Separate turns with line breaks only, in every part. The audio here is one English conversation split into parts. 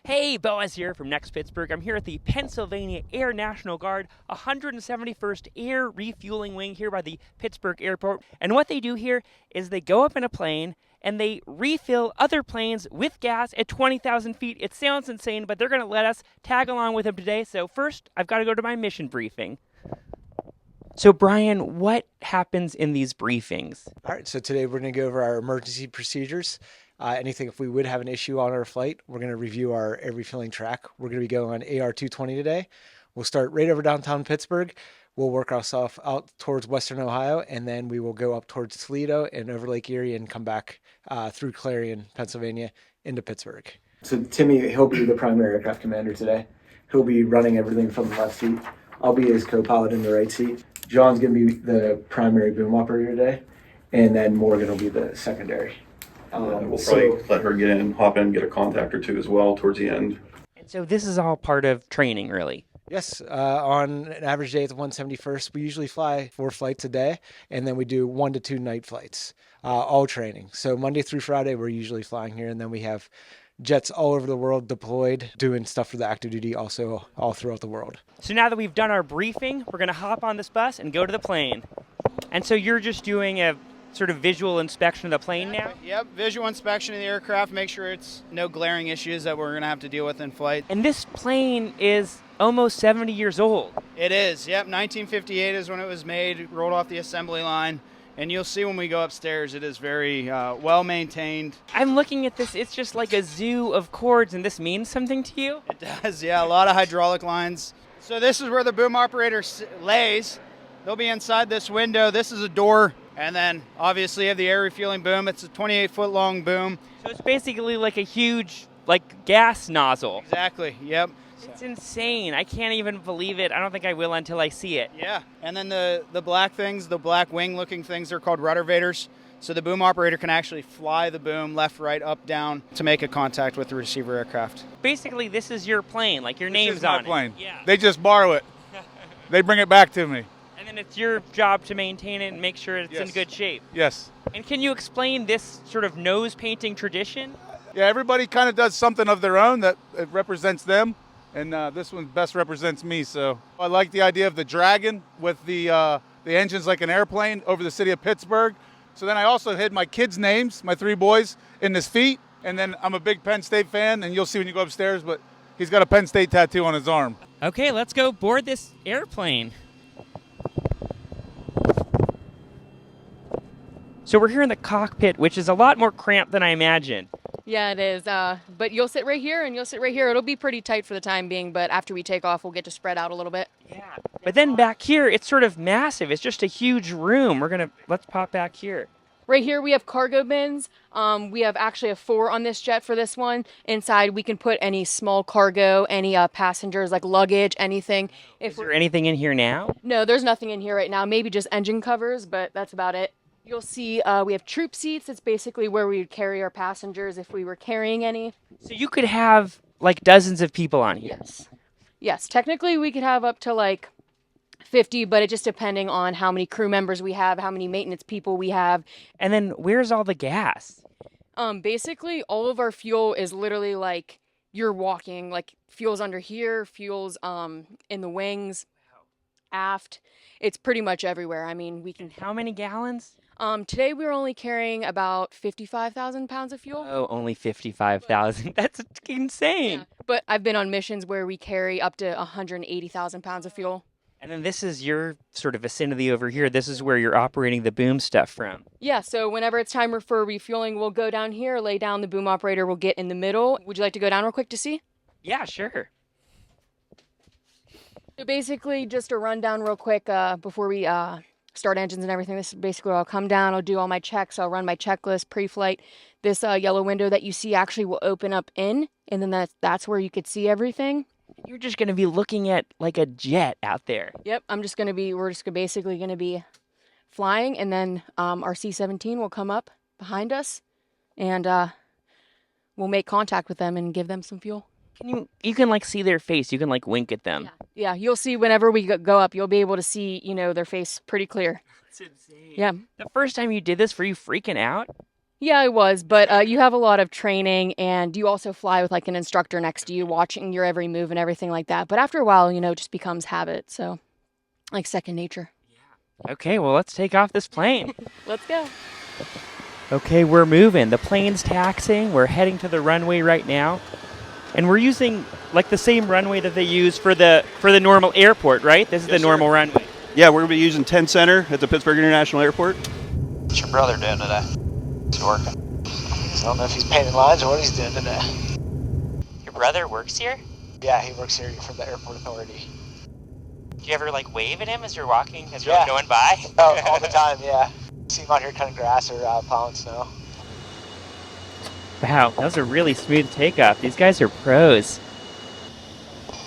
Hey, Boaz here from Next Pittsburgh. I'm here at the Pennsylvania Air National Guard 171st Air Refueling Wing here by the Pittsburgh Airport. And what they do here is they go up in a plane and they refill other planes with gas at 20,000 feet. It sounds insane, but they're going to let us tag along with them today. So first, I've got to go to my mission briefing. So Brian, what happens in these briefings?
All right, so today we're going to go over our emergency procedures. Anything if we would have an issue on our flight, we're going to review our air refueling track. We're going to be going on AR 220 today. We'll start right over downtown Pittsburgh. We'll work ourselves out towards Western Ohio, and then we will go up towards Toledo and over Lake Erie and come back through Clarion, Pennsylvania, into Pittsburgh. So Timmy, he'll be the primary aircraft commander today. He'll be running everything from the left seat. I'll be his co-pilot in the right seat. John's going to be the primary boom operator today, and then Morgan will be the secondary.
We'll probably let her get in, hop in, get a contact or two as well towards the end.
And so this is all part of training, really?
Yes, on an average day at the 171st, we usually fly 4 flights a day, and then we do 1 to 2 night flights, all training. So Monday through Friday, we're usually flying here, and then we have jets all over the world deployed, doing stuff for the active duty also all throughout the world.
So now that we've done our briefing, we're going to hop on this bus and go to the plane. And so you're just doing a sort of visual inspection of the plane now?
Yep, visual inspection of the aircraft, make sure it's no glaring issues that we're going to have to deal with in flight.
And this plane is almost 70 years old.
It is, yep, 1958 is when it was made, rolled off the assembly line. And you'll see when we go upstairs, it is very well maintained.
I'm looking at this, it's just like a zoo of cords, and this means something to you?
It does, yeah, a lot of hydraulic lines. So this is where the boom operator lays. They'll be inside this window. This is a door. And then obviously you have the air refueling boom. It's a 28-foot long boom.
So it's basically like a huge gas nozzle.
Exactly, yep.
It's insane. I can't even believe it. I don't think I will until I see it.
Yeah, and then the black things, the black wing-looking things, they're called rudder vaders. So the boom operator can actually fly the boom left, right, up, down to make a contact with the receiver aircraft.
Basically, this is your plane, like your name's on it.
This is my plane.
Yeah.
They just borrow it. They bring it back to me.
And then it's your job to maintain it and make sure it's in
Yes.
good shape.
Yes.
And can you explain this sort of nose painting tradition?
Yeah, everybody kind of does something of their own that it represents them. And this one best represents me, so I like the idea of the dragon with the engines like an airplane over the city of Pittsburgh. So then I also hid my kids' names, my 3 boys, in his feet. And then I'm a big Penn State fan, and you'll see when you go upstairs, but he's got a Penn State tattoo on his arm.
Okay, let's go board this airplane. So we're here in the cockpit, which is a lot more cramped than I imagined.
Yeah, it is. But you'll sit right here and you'll sit right here. It'll be pretty tight for the time being, but after we take off, we'll get to spread out a little bit.
Yeah. But then back here, it's sort of massive. It's just a huge room. Let's pop back here.
Right here, we have cargo bins. We have actually 4 on this jet for this one. Inside, we can put any small cargo, any passengers, like luggage, anything.
Is there anything in here now?
No, there's nothing in here right now. Maybe just engine covers, but that's about it. You'll see we have troop seats. It's basically where we would carry our passengers if we were carrying any.
So you could have like dozens of people on here.
Yes. Yes, technically we could have up to like 50, but it just depending on how many crew members we have, how many maintenance people we have.
And then where's all the gas?
Basically all of our fuel is literally like you're walking, like fuel's under here, fuel's in the wings, aft. It's pretty much everywhere. I mean, we can.
How many gallons?
Today we were only carrying about 55,000 pounds of fuel.
Oh, only 55,000. That's insane.
Yeah. But I've been on missions where we carry up to 180,000 pounds of fuel.
And then this is your sort of vicinity over here. This is where you're operating the boom stuff from.
Yeah, so whenever it's time for refueling, we'll go down here, lay down, the boom operator will get in the middle. Would you like to go down real quick to see?
Yeah, sure.
So basically, just a rundown real quick before we start engines and everything. This is basically where I'll come down, I'll do all my checks, I'll run my checklist pre-flight. This yellow window that you see actually will open up in, and then that's where you could see everything.
You're just going to be looking at like a jet out there.
Yep, we're just basically going to be flying, and then our C-17 will come up behind us, and we'll make contact with them and give them some fuel.
You can like see their face. You can like wink at them.
Yeah, you'll see whenever we go up, you'll be able to see, their face pretty clear.
That's insane.
Yeah.
The first time you did this, were you freaking out?
Yeah, I was, but you have a lot of training, and you also fly with like an instructor next to you, watching your every move and everything like that. But after a while, it just becomes habit. So, like second nature.
Okay, well, let's take off this plane.
Let's go.
Okay, we're moving. The plane's taxiing. We're heading to the runway right now. And we're using like the same runway that they use for the normal airport, right? This is the normal runway.
Yeah, we're going to be using 10 Center at the Pittsburgh International Airport.
What's your brother doing today? He's working.
I don't know if he's painting lines or what he's doing today.
Your brother works here?
Yeah, he works here for the airport authority.
Do you ever like wave at him as you're walking, as you're
Yeah.
going by?
Oh, all the time, yeah. See him out here cutting grass or plowing snow.
Wow, that was a really smooth takeoff. These guys are pros.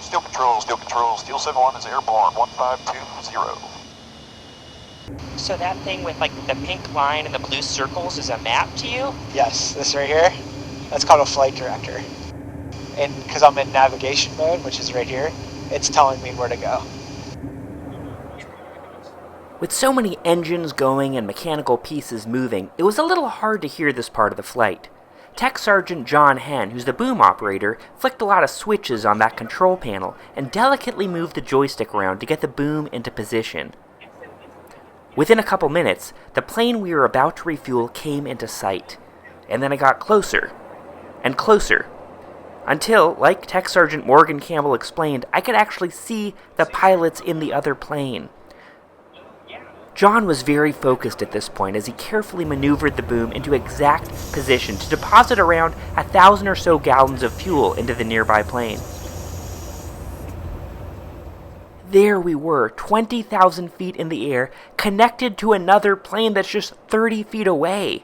Steel control, Steel 71 is airborne, 1520.
So that thing with like the pink line and the blue circles is a map to you?
Yes, this right here, that's called a flight director. And because I'm in navigation mode, which is right here, it's telling me where to go.
With so many engines going and mechanical pieces moving, it was a little hard to hear this part of the flight. Tech Sergeant John Henn, who's the boom operator, flicked a lot of switches on that control panel and delicately moved the joystick around to get the boom into position. Within a couple minutes, the plane we were about to refuel came into sight, and then it got closer and closer, until, like Tech Sergeant Morgan Campbell explained, I could actually see the pilots in the other plane. John was very focused at this point as he carefully maneuvered the boom into exact position to deposit around 1,000 or so gallons of fuel into the nearby plane. There we were, 20,000 feet in the air, connected to another plane that's just 30 feet away.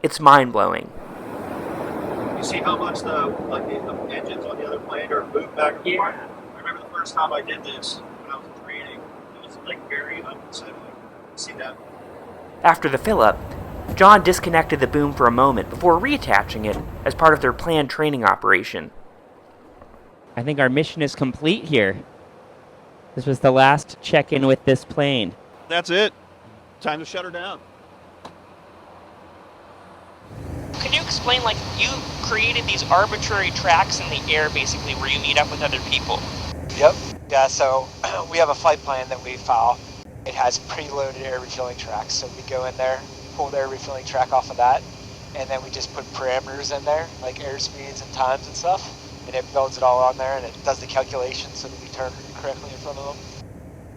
It's mind-blowing.
You see how much the engines on the other plane are moved back and forth? I remember the first time I did this when I was in training. It was very unsettling. See that?
After the fill-up, John disconnected the boom for a moment before reattaching it as part of their planned training operation. I think our mission is complete here. This was the last check-in with this plane.
That's it. Time to shut her down.
Can you explain, you created these arbitrary tracks in the air, basically, where you meet up with other people?
Yep. Yeah, so we have a flight plan that we file. It has preloaded air refueling tracks. So we go in there, pull the air refueling track off of that, and then we just put parameters in there, like air speeds and times and stuff, and it builds it all on there, and it does the calculations so that we turn correctly in front of them.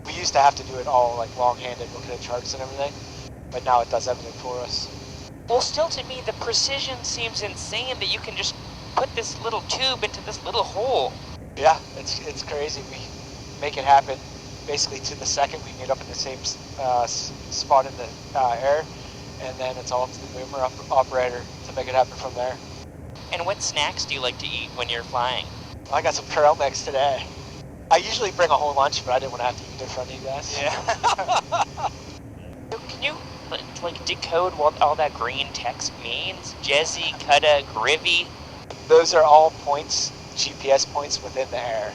We used to have to do it all long-handed, looking at charts and everything, but now it does everything for us.
Well, still to me, the precision seems insane that you can just put this little tube into this little hole.
Yeah, it's crazy. We make it happen basically to the second. We meet up in the same spot in the air, and then it's all up to the boomer operator to make it happen from there.
And what snacks do you like to eat when you're flying?
I got some trail mix today. I usually bring a whole lunch, but I didn't want to have to eat it in front of you guys.
Yeah. Can you decode what all that green text means? Jesse, Kutta, Grivy?
Those are all points, GPS points within the air.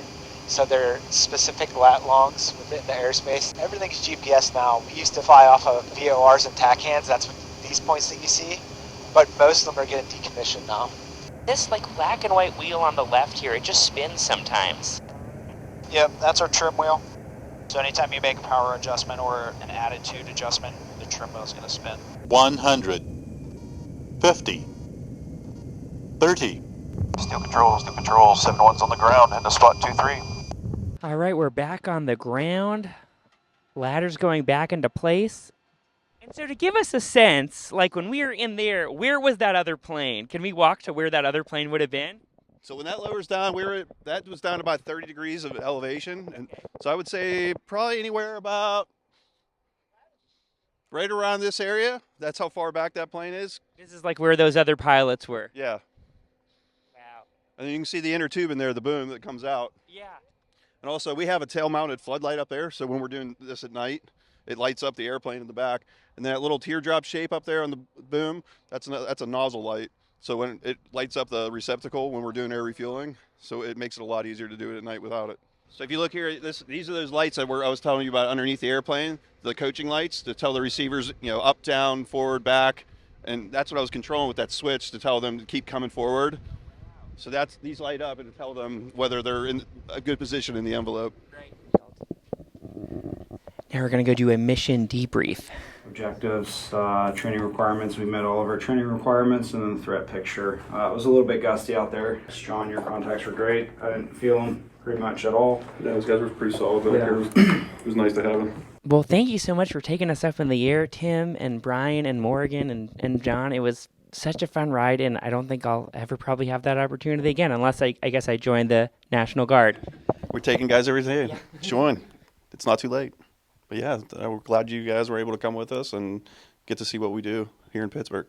So they're specific lat longs within the airspace. Everything's GPS now. We used to fly off of VORs and TAC hands. That's what these points that you see. But most of them are getting decommissioned now.
This black and white wheel on the left here, it just spins sometimes.
Yep, that's our trim wheel. So anytime you make a power adjustment or an attitude adjustment, the trim wheel is going to spin.
100, 50, 30.
Steel control, 7-1's on the ground, into spot 2-3.
All right, we're back on the ground. Ladder's going back into place. And so to give us a sense, when we were in there, where was that other plane? Can we walk to where that other plane would have been?
So when that lowers down, that was down about 30 degrees of elevation. And so I would say probably anywhere about right around this area. That's how far back that plane is.
This is where those other pilots were.
Yeah.
Wow.
And you can see the inner tube in there, the boom that comes out.
Yeah.
And also we have a tail-mounted floodlight up there. So when we're doing this at night, it lights up the airplane in the back. And that little teardrop shape up there on the boom, that's a nozzle light. So when it lights up the receptacle when we're doing air refueling, so it makes it a lot easier to do it at night without it. So if you look here, these are those lights that I was telling you about underneath the airplane, the coaching lights to tell the receivers, up, down, forward, back, And that's what I was controlling with that switch to tell them to keep coming forward. So these light up and to tell them whether they're in a good position in the envelope.
Now we're going to go do a mission debrief.
Objectives, training requirements. We met all of our training requirements, and then the threat picture. It was a little bit gusty out there. John, your contacts were great. I didn't feel them pretty much at all.
Yeah, those guys were pretty solid.
Yeah.
It was nice to have them.
Well, thank you so much for taking us up in the air, Tim and Brian and Morgan and John. It was such a fun ride, and I don't think I'll ever probably have that opportunity again, unless I guess I join the National Guard.
We're taking guys every day. Yeah. Join. It's not too late. But yeah, we're glad you guys were able to come with us and get to see what we do here in Pittsburgh.